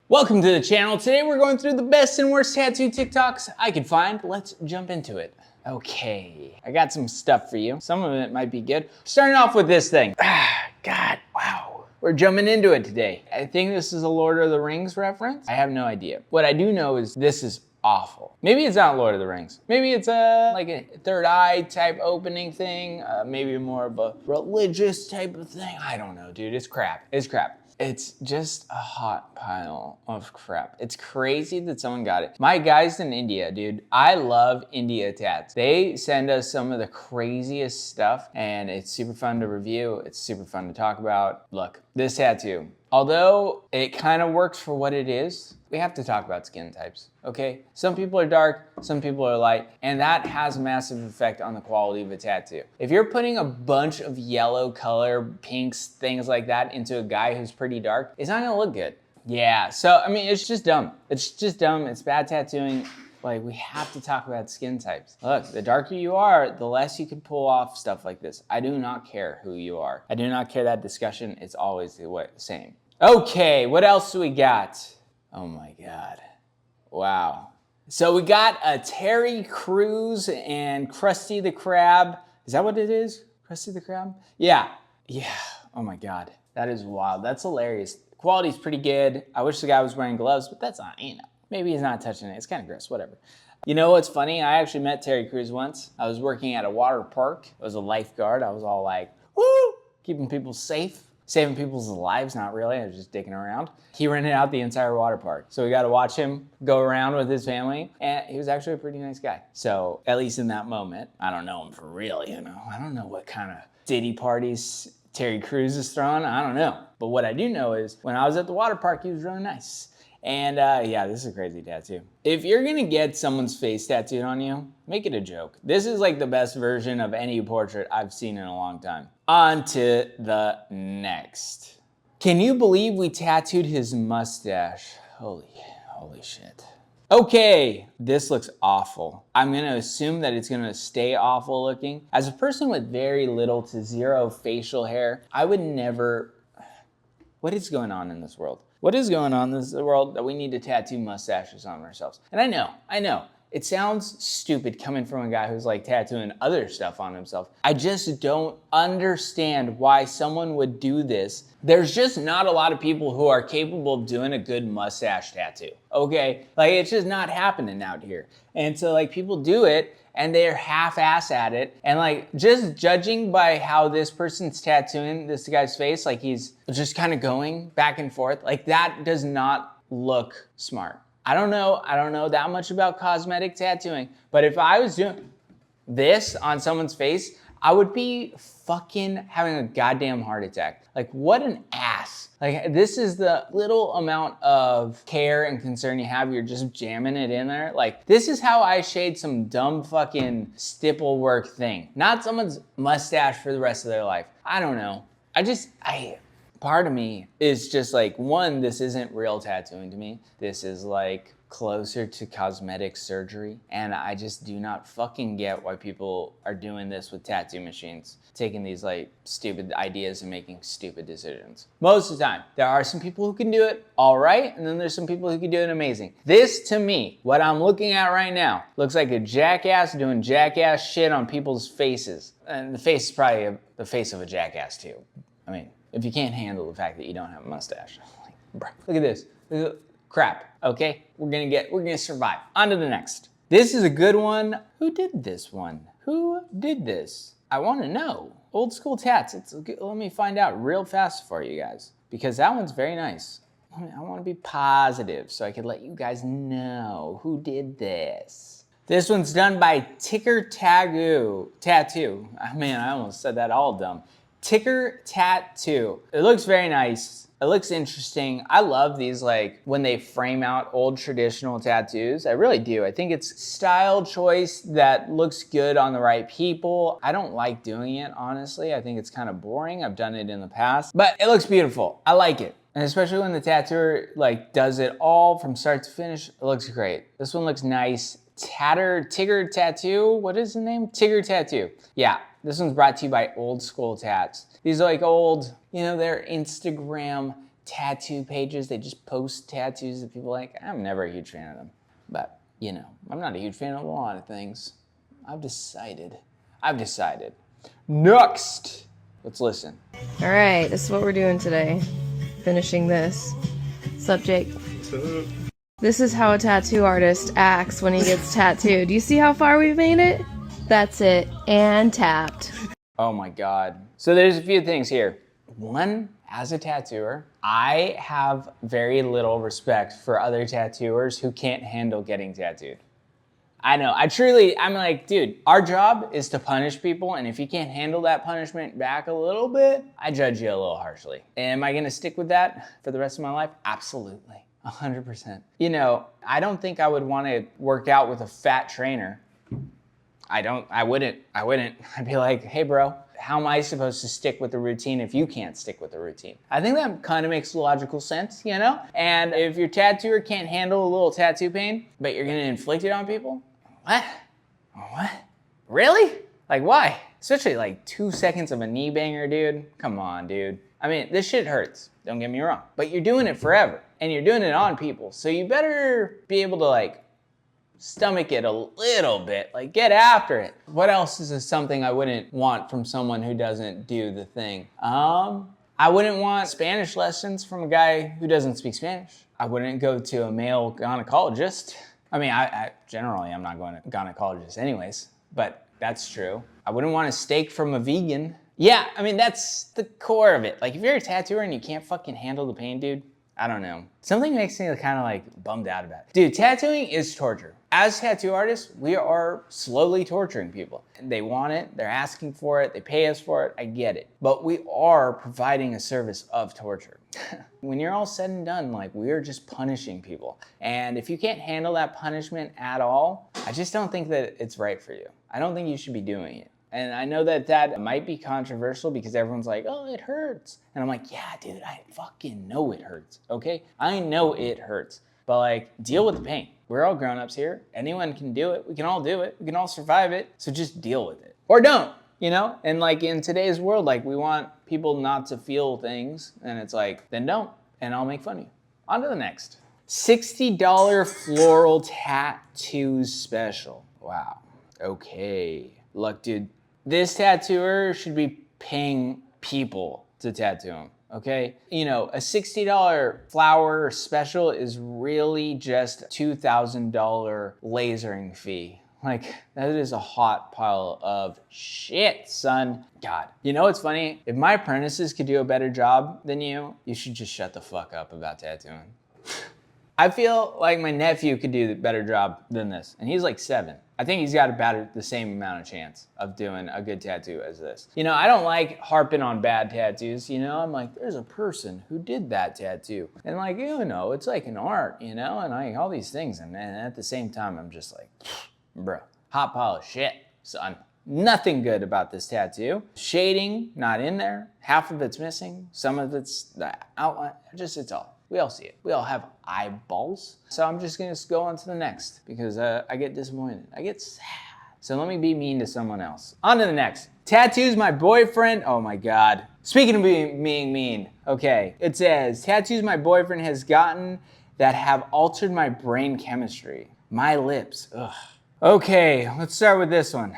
Welcome to the channel. Today we're going through the best and worst tattoo TikToks I could find. Let's jump into it. Okay, I got some stuff for you. Some of it might be good. Starting off with this thing. God, wow. We're jumping into it today. I think this is a Lord of the Rings reference. I have no idea. What I do know is this is awful. Maybe it's not Lord of the Rings. Maybe it's like a third eye type opening thing. Maybe more of a religious type of thing. I don't know, dude. It's crap. It's crap. It's just a hot pile of crap. It's crazy that someone got it. My guys in India, dude, I love India tats. They send us some of the craziest stuff and it's super fun to review. It's super fun to talk about. Look, this tattoo, although it kind of works for what it is, we have to talk about skin types, okay? Some people are dark, some people are light, and that has a massive effect on the quality of a tattoo. If you're putting a bunch of yellow color, pinks, things like that into a guy who's pretty dark, it's not gonna look good. Yeah, so, I mean, it's just dumb. It's just dumb, it's bad tattooing. Like, we have to talk about skin types. Look, the darker you are, the less you can pull off stuff like this. I do not care who you are. I do not care that discussion, it's always the same. Okay, what else do we got? Oh my God, wow. So we got a Terry Crews and Krusty the Krab. Is that what it is? Krusty the Krab? Yeah, oh my God. That is wild, that's hilarious. The quality's pretty good. I wish the guy was wearing gloves, but that's not, maybe he's not touching it. It's kind of gross, whatever. You know what's funny? I actually met Terry Crews once. I was working at a water park. I was a lifeguard. I was all like, woo, keeping people safe. Saving people's lives, not really, I was just dicking around. He rented out the entire water park. So we got to watch him go around with his family, and he was actually a pretty nice guy. So at least in that moment, I don't know him for real, I don't know what kind of ditty parties Terry Crews is throwing, I don't know. But what I do know is when I was at the water park, he was really nice. And yeah, this is a crazy tattoo. If you're gonna get someone's face tattooed on you, make it a joke. This is like the best version of any portrait I've seen in a long time. On to the next. Can you believe we tattooed his mustache? Holy shit. Okay, this looks awful. I'm gonna assume that it's gonna stay awful looking. As a person with very little to zero facial hair, I would never, what is going on in this world? What is going on in this world that we need to tattoo mustaches on ourselves? And I know, it sounds stupid coming from a guy who's like tattooing other stuff on himself. I just don't understand why someone would do this. There's just not a lot of people who are capable of doing a good mustache tattoo, okay? Like, it's just not happening out here. And so like people do it and they're half-ass at it. And like, just judging by how this person's tattooing this guy's face, like he's just kind of going back and forth, like that does not look smart. I don't know that much about cosmetic tattooing, but if I was doing this on someone's face, I would be fucking having a goddamn heart attack. Like, what an ass. Like, this is the little amount of care and concern you have, you're just jamming it in there. Like, this is how I shade some dumb fucking stipple work thing. Not someone's mustache for the rest of their life. I don't know. Part of me is just like, one, this isn't real tattooing to me. This is like closer to cosmetic surgery. And I just do not fucking get why people are doing this with tattoo machines, taking these like stupid ideas and making stupid decisions. Most of the time, there are some people who can do it all right, and then there's some people who can do it amazing. This, to me, what I'm looking at right now, looks like a jackass doing jackass shit on people's faces. And the face is probably the face of a jackass too. I mean, if you can't handle the fact that you don't have a mustache. Like, bruh, look at this. Crap, okay? We're gonna survive. On to the next. This is a good one. Who did this one? Who did this? I wanna know. Old school tats. Let me find out real fast for you guys, because that one's very nice. I wanna be positive so I can let you guys know who did this. This one's done by Ticker Tattoo. Oh, man, I almost said that all dumb. Ticker Tattoo. It looks very nice. It looks interesting. I love these, like, when they frame out old traditional tattoos. I really do. I think it's style choice that looks good on the right people. I don't like doing it, honestly. I think it's kind of boring. I've done it in the past, but it looks beautiful. I like it. And especially when the tattooer like does it all from start to finish, it looks great. This one looks nice. Tigger Tattoo, what is the name? Tigger Tattoo. Yeah, this one's brought to you by Old School Tats. These are like old, they're Instagram tattoo pages. They just post tattoos that people like. I'm never a huge fan of them. But, you know, I'm not a huge fan of a lot of things. I've decided. Next! Let's listen. All right, this is what we're doing today. Finishing this. Subject. This is how a tattoo artist acts when he gets tattooed. Do you see how far we've made it? That's it. And tapped. Oh my God. So there's a few things here. One, as a tattooer, I have very little respect for other tattooers who can't handle getting tattooed. I know, I'm like, dude, our job is to punish people, and if you can't handle that punishment back a little bit, I judge you a little harshly. Am I gonna stick with that for the rest of my life? Absolutely, 100%. You know, I don't think I would wanna work out with a fat trainer. I wouldn't. I'd be like, hey bro, how am I supposed to stick with the routine if you can't stick with the routine? I think that kind of makes logical sense, you know? And if your tattooer can't handle a little tattoo pain, but you're gonna inflict it on people, what? Really? Like why? Especially like 2 seconds of a knee banger, dude. Come on, dude. I mean, this shit hurts, don't get me wrong, but you're doing it forever and you're doing it on people. So you better be able to like stomach it a little bit, like get after it. What else is something I wouldn't want from someone who doesn't do the thing? I wouldn't want Spanish lessons from a guy who doesn't speak Spanish. I wouldn't go to a male gynecologist. I mean, I generally, I'm not going to gynecologist anyways, but that's true. I wouldn't want a steak from a vegan. Yeah, I mean, that's the core of it. Like if you're a tattooer and you can't fucking handle the pain, dude, I don't know. Something makes me kind of like bummed out about it. Dude, tattooing is torture. As tattoo artists, we are slowly torturing people. They want it, they're asking for it, they pay us for it, I get it. But we are providing a service of torture. When you're all said and done, like we're just punishing people. And if you can't handle that punishment at all, I just don't think that it's right for you. I don't think you should be doing it. And I know that that might be controversial because everyone's like, oh, it hurts. And I'm like, yeah, dude, I fucking know it hurts, okay? I know it hurts. But like, deal with the pain. We're all grown-ups here. Anyone can do it. We can all do it. We can all survive it. So just deal with it. Or don't, you know? And like in today's world, like we want people not to feel things. And it's like, then don't. And I'll make fun of you. On to the next. $60 floral tattoos special. Wow. Okay. Look, dude, this tattooer should be paying people to tattoo him. Okay, you know, a $60 flower special is really just $2,000 lasering fee. Like, that is a hot pile of shit, son. God. You know what's funny? If my apprentices could do a better job than you should just shut the fuck up about tattooing. I feel like my nephew could do a better job than this, and he's like 7. I think he's got about the same amount of chance of doing a good tattoo as this. You know, I don't like harping on bad tattoos, you know? I'm like, there's a person who did that tattoo. And like, you know, it's like an art, you know? And like all these things. And then at the same time, I'm just like, bro, hot pile of shit, son. Nothing good about this tattoo. Shading, not in there. Half of it's missing. Some of it's the outline. Just, it's all. We all see it. We all have eyeballs. So I'm just gonna go on to the next because I get disappointed. I get sad. So let me be mean to someone else. On to the next. Tattoos my boyfriend. Oh my God. Speaking of being mean, okay. It says, tattoos my boyfriend has gotten that have altered my brain chemistry. My lips, ugh. Okay, let's start with this one.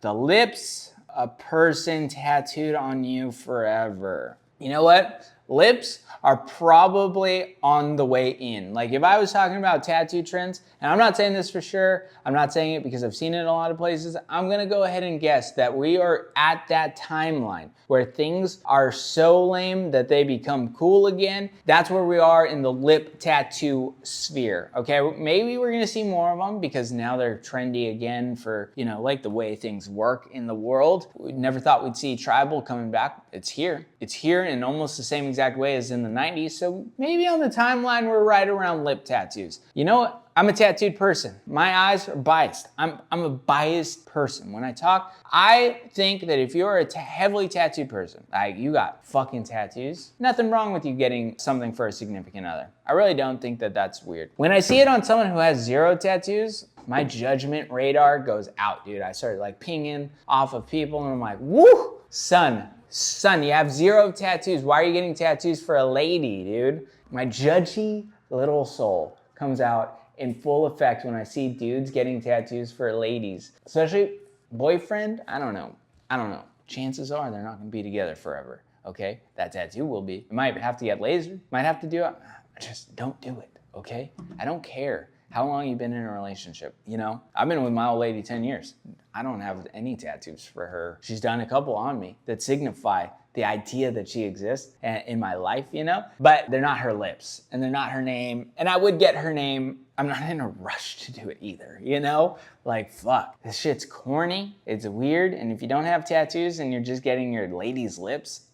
The lips a person tattooed on you forever. You know what? Lips are probably on the way in. Like if I was talking about tattoo trends, and I'm not saying this for sure, I'm not saying it because I've seen it in a lot of places, I'm gonna go ahead and guess that we are at that timeline where things are so lame that they become cool again. That's where we are in the lip tattoo sphere, okay? Maybe we're gonna see more of them because now they're trendy again for, you know, like the way things work in the world. We never thought we'd see tribal coming back. It's here. It's here in almost the same exact way as in the 90s, so maybe on the timeline we're right around lip tattoos. You know what? I'm a tattooed person. My eyes are biased. I'm a biased person. When I talk, I think that if you're a heavily tattooed person, like you got fucking tattoos, nothing wrong with you getting something for a significant other. I really don't think that that's weird. When I see it on someone who has 0 tattoos, my judgment radar goes out, dude. I started like pinging off of people and I'm like, woo, son, Son, you have 0 tattoos. Why are you getting tattoos for a lady, dude? My judgy little soul comes out in full effect when I see dudes getting tattoos for ladies. Especially boyfriend, I don't know. Chances are they're not gonna be together forever, okay? That tattoo will be. It might have to get lasered, might have to do it. Just don't do it, okay? I don't care how long you've been in a relationship, you know? I've been with my old lady 10 years. I don't have any tattoos for her. She's done a couple on me that signify the idea that she exists in my life, you know? But they're not her lips and they're not her name. And I would get her name. I'm not in a rush to do it either, you know? Like, fuck, this shit's corny, it's weird. And if you don't have tattoos and you're just getting your lady's lips,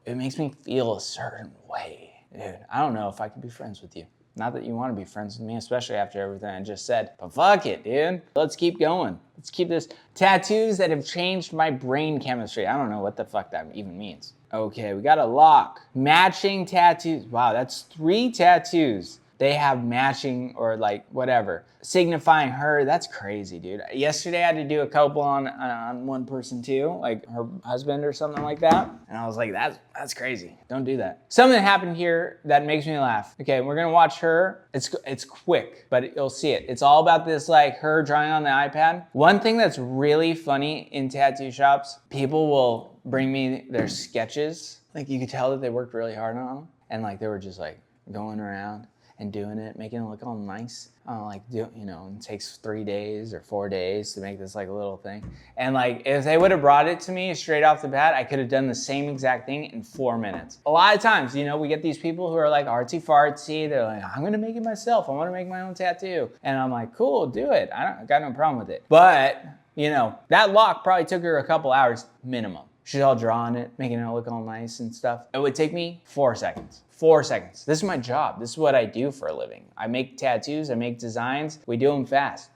it makes me feel a certain way. Dude, I don't know if I could be friends with you. Not that you want to be friends with me, especially after everything I just said. But fuck it, dude. Let's keep going. Let's keep this. Tattoos that have changed my brain chemistry. I don't know what the fuck that even means. Okay, we got a lock. Matching tattoos. Wow, that's 3 tattoos. They have matching or like whatever, signifying her. That's crazy, dude. Yesterday I had to do a couple on one person too, like her husband or something like that. And I was like, that's crazy. Don't do that. Something happened here that makes me laugh. Okay, we're gonna watch her. It's quick, but you'll see it. It's all about this, like her drawing on the iPad. One thing that's really funny in tattoo shops, people will bring me their sketches. Like you could tell that they worked really hard on them, and like they were just like going around and doing it, making it look all nice. It takes 3 days or 4 days to make this like a little thing. And like, if they would have brought it to me straight off the bat, I could have done the same exact thing in 4 minutes. A lot of times, we get these people who are like artsy fartsy. They're like, I'm gonna make it myself. I wanna make my own tattoo. And I'm like, cool, do it. I got no problem with it. But, that lock probably took her a couple hours minimum. She's all drawing it, making it look all nice and stuff. It would take me 4 seconds. 4 seconds. This is my job. This is what I do for a living. I make tattoos, I make designs. We do them fast.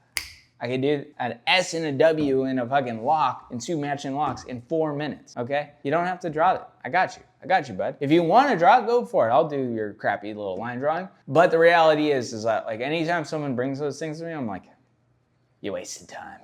I can do an S and a W in a fucking lock and 2 matching locks in 4 minutes, okay? You don't have to draw it. I got you, bud. If you want to draw it, go for it. I'll do your crappy little line drawing. But the reality is that like anytime someone brings those things to me, I'm like, you wasted time.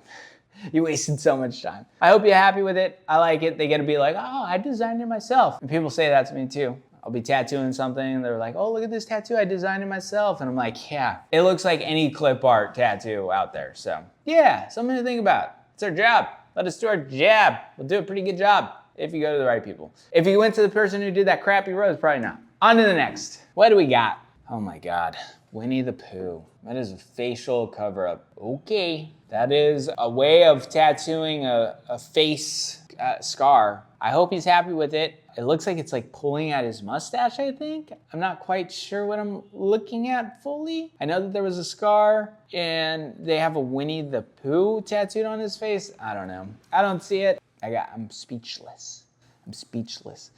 You wasted so much time. I hope you're happy with it. I like it. They get to be like, oh, I designed it myself. And people say that to me too. I'll be tattooing something and they're like, oh, look at this tattoo. I designed it myself. And I'm like, yeah, it looks like any clip art tattoo out there. So yeah, something to think about. It's our job. Let us do our job. We'll do a pretty good job if you go to the right people. If you went to the person who did that crappy rose, probably not. On to the next. What do we got? Oh my God, Winnie the Pooh. That is a facial cover-up. Okay. That is a way of tattooing a face scar. I hope he's happy with it. It looks like it's like pulling at his mustache, I think. I'm not quite sure what I'm looking at fully. I know that there was a scar and they have a Winnie the Pooh tattooed on his face. I don't know. I don't see it. I'm speechless. I'm speechless.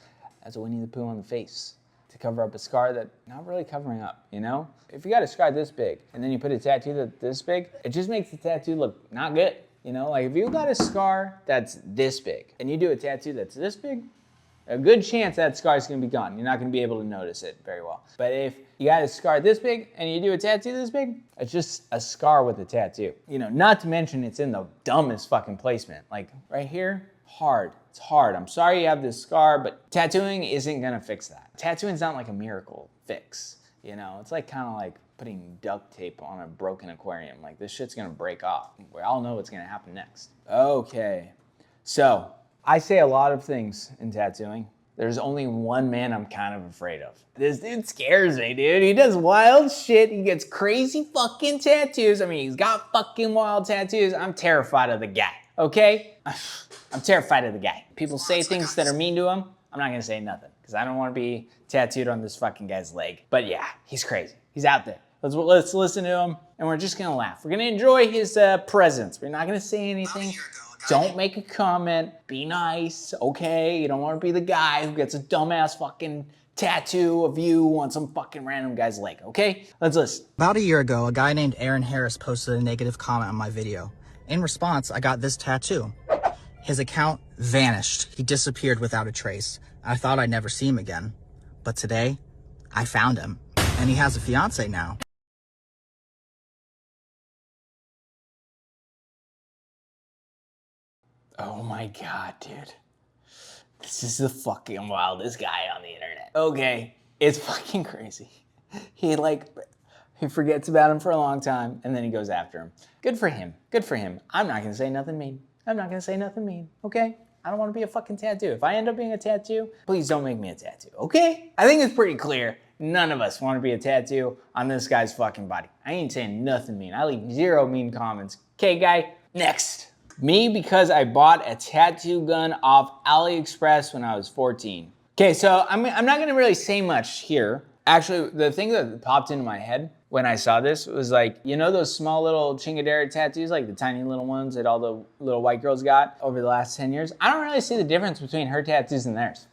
That's a Winnie the Pooh on the face to cover up a scar that not really covering up, If you got a scar this big and then you put a tattoo that's this big, it just makes the tattoo look not good. Like if you got a scar that's this big and you do a tattoo that's this big, a good chance that scar is gonna be gone. You're not gonna be able to notice it very well. But if you got a scar this big and you do a tattoo this big, it's just a scar with a tattoo. Not to mention it's in the dumbest fucking placement. Like right here, hard. It's hard. I'm sorry you have this scar, but tattooing isn't gonna fix that. Tattooing's not like a miracle fix. It's like kind of like putting duct tape on a broken aquarium. Like this shit's gonna break off. We all know what's gonna happen next. Okay, so I say a lot of things in tattooing. There's only one man I'm kind of afraid of. This dude scares me, dude. He does wild shit. He gets crazy fucking tattoos. I mean, he's got fucking wild tattoos. I'm terrified of the guy, okay? I'm terrified of the guy. People say things that are mean to him. I'm not gonna say nothing because I don't want to be tattooed on this fucking guy's leg. But yeah, he's crazy. He's out there. Let's listen to him and we're just gonna laugh. We're gonna enjoy his presence. We're not gonna say anything. Don't make a comment. Be nice, okay? You don't want to be the guy who gets a dumbass fucking tattoo of you on some fucking random guy's leg, okay? Let's listen. About a year ago, a guy named Aaron Harris posted a negative comment on my video. In response, I got this tattoo. His account vanished. He disappeared without a trace. I thought I'd never see him again. But today, I found him. And he has a fiance now. Oh my God, dude. This is the fucking wildest guy on the internet. Okay, it's fucking crazy. He forgets about him for a long time and then he goes after him. Good for him. Good for him. I'm not gonna say nothing mean. I'm not gonna say nothing mean, okay? I don't wanna be a fucking tattoo. If I end up being a tattoo, please don't make me a tattoo, okay? I think it's pretty clear. None of us wanna be a tattoo on this guy's fucking body. I ain't saying nothing mean. I leave 0 mean comments. Okay, guy, next. Me, because I bought a tattoo gun off AliExpress when I was 14. Okay, so I'm not gonna really say much here. Actually, the thing that popped into my head when I saw this was like, you know those small little chingadera tattoos, like the tiny little ones that all the little white girls got over the last 10 years? I don't really see the difference between her tattoos and theirs.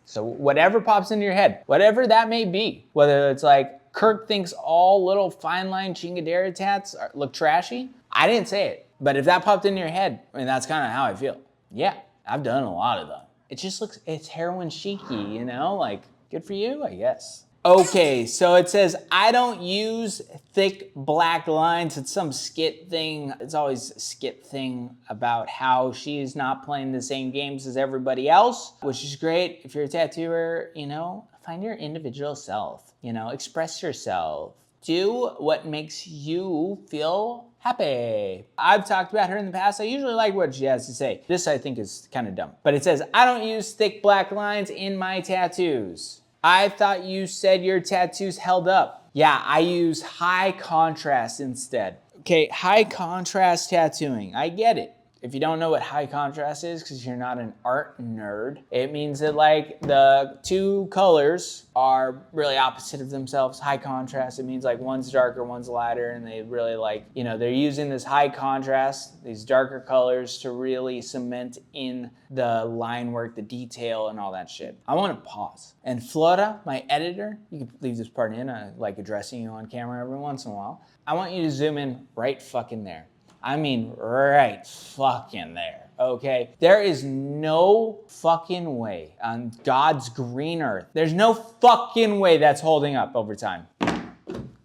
So whatever pops into your head, whatever that may be, whether it's like Kirk thinks all little fine line chingadera tats look trashy, I didn't say it. But if that popped into your head, I mean, that's kind of how I feel. Yeah, I've done a lot of them. It just looks, it's heroin chic-y, you know? Like, good for you, I guess. Okay, so it says, I don't use thick black lines. It's some skit thing. It's always a skit thing about how she's not playing the same games as everybody else, which is great. If you're a tattooer, you know, find your individual self, you know, express yourself. Do what makes you feel happy. I've talked about her in the past. I usually like what she has to say. This I think is kind of dumb. But it says, I don't use thick black lines in my tattoos. I thought you said your tattoos held up. Yeah, I use high contrast instead. Okay, high contrast tattooing. I get it. If you don't know what high contrast is, because you're not an art nerd, it means that like the 2 colors are really opposite of themselves. High contrast, it means like one's darker, one's lighter, and they really like, you know, they're using this high contrast, these darker colors to really cement in the line work, the detail, and all that shit. I want to pause. And Flora, my editor, you can leave this part in, I like addressing you on camera every once in a while. I want you to zoom in right fucking there. I mean, right fucking there, okay? There is no fucking way on God's green earth, there's no fucking way that's holding up over time.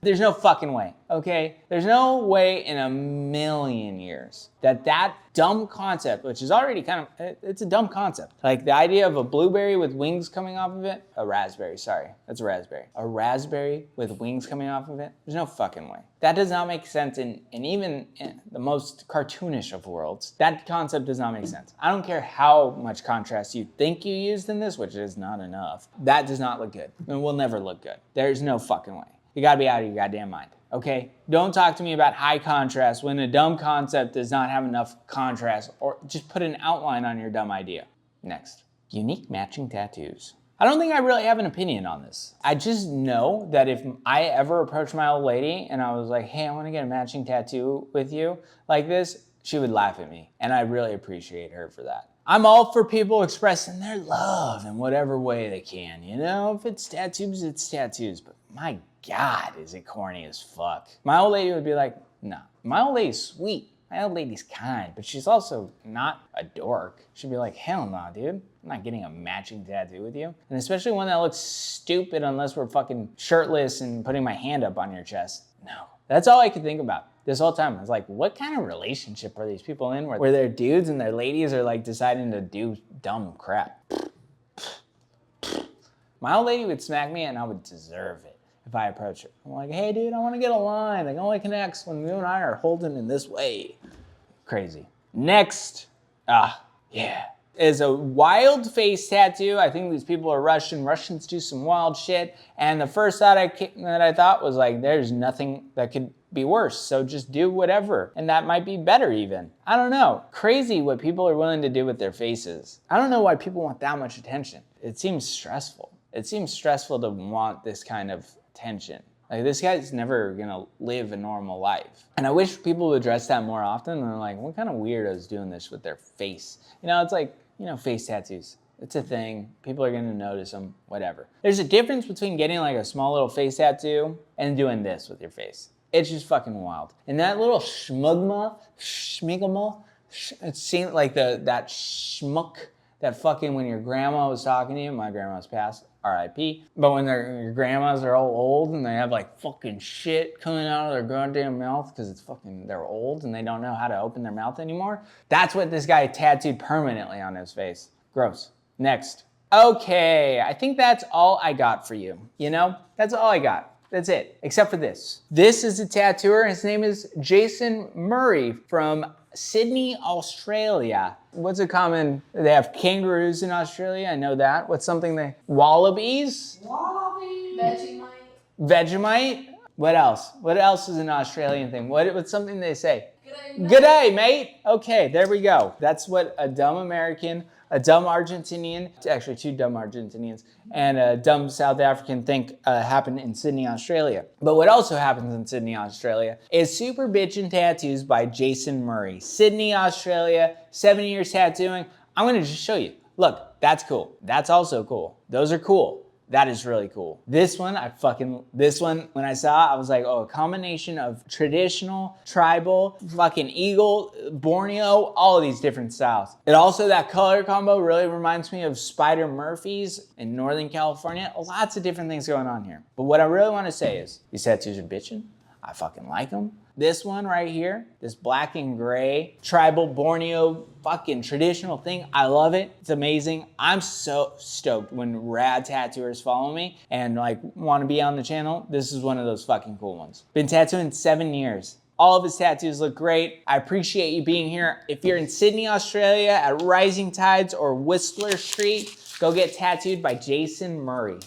There's no fucking way, okay? There's no way in a million years that dumb concept, which is already kind of, it's a dumb concept. Like the idea of a blueberry with wings coming off of it, a raspberry, sorry, that's a raspberry. A raspberry with wings coming off of it, there's no fucking way. That does not make sense in even in the most cartoonish of worlds. That concept does not make sense. I don't care how much contrast you think you used in this, which is not enough. That does not look good. It will never look good. There's no fucking way. You gotta be out of your goddamn mind, okay? Don't talk to me about high contrast when a dumb concept does not have enough contrast, or just put an outline on your dumb idea. Next, unique matching tattoos. I don't think I really have an opinion on this. I just know that if I ever approached my old lady and I was like, hey, I wanna get a matching tattoo with you like this, she would laugh at me, and I really appreciate her for that. I'm all for people expressing their love in whatever way they can, you know? If it's tattoos, it's tattoos, but my God, is it corny as fuck. My old lady would be like, no. My old lady's sweet. My old lady's kind, but she's also not a dork. She'd be like, hell no, dude. I'm not getting a matching tattoo with you. And especially one that looks stupid unless we're fucking shirtless and putting my hand up on your chest. No. That's all I could think about this whole time. I was like, what kind of relationship are these people in where their dudes and their ladies are like deciding to do dumb crap? My old lady would smack me and I would deserve it if I approach her. I'm like, hey dude, I want to get a line. It only connects when you and I are holding in this way. Crazy. Next, yeah, is a wild face tattoo. I think these people are Russian. Russians do some wild shit. And the first thought that I thought was like, there's nothing that could be worse. So just do whatever. And that might be better even. I don't know. Crazy what people are willing to do with their faces. I don't know why people want that much attention. It seems stressful. It seems stressful to want this kind of attention. Like this guy's never gonna live a normal life. And I wish people would address that more often. And they're like, what kind of weirdos doing this with their face? You know, it's like, you know, face tattoos. It's a thing. People are gonna notice them, whatever. There's a difference between getting like a small little face tattoo and doing this with your face. It's just fucking wild. And that little schmugma, it seemed like that schmuck, that fucking when your grandma was talking to you, my grandma's passed, R.I.P. But when your grandmas are all old and they have like fucking shit coming out of their goddamn mouth because it's fucking, they're old and they don't know how to open their mouth anymore. That's what this guy tattooed permanently on his face. Gross. Next. Okay, I think that's all I got for you. You know, that's all I got. That's it, except for this. This is a tattooer. His name is Jason Murray from Sydney, Australia. What's a common, they have kangaroos in Australia, I know that. What's something they, wallabies? Wallaby. Vegemite. Vegemite? What else? What else is an Australian thing? What's something they say? G'day, mate. G'day, mate. Okay, there we go. That's what a dumb American, a dumb Argentinian, actually 2 dumb Argentinians, and a dumb South African think happened in Sydney, Australia. But what also happens in Sydney, Australia is Super Bitchin' Tattoos by Jason Murray. Sydney, Australia, 7 years tattooing. I'm gonna just show you. Look, that's cool. That's also cool. Those are cool. That is really cool. This one, when I saw it, I was like, oh, a combination of traditional, tribal, fucking eagle, Borneo, all of these different styles. It also, that color combo really reminds me of Spider Murphy's in Northern California. Lots of different things going on here. But what I really want to say is, these tattoos are bitchin'. I fucking like them. This one right here, this black and gray tribal Borneo fucking traditional thing, I love it. It's amazing. I'm so stoked when rad tattooers follow me and like want to be on the channel. This is one of those fucking cool ones. Been tattooing 7 years. All of his tattoos look great. I appreciate you being here. If you're in Sydney, Australia at Rising Tides or Whistler Street, go get tattooed by Jason Murray.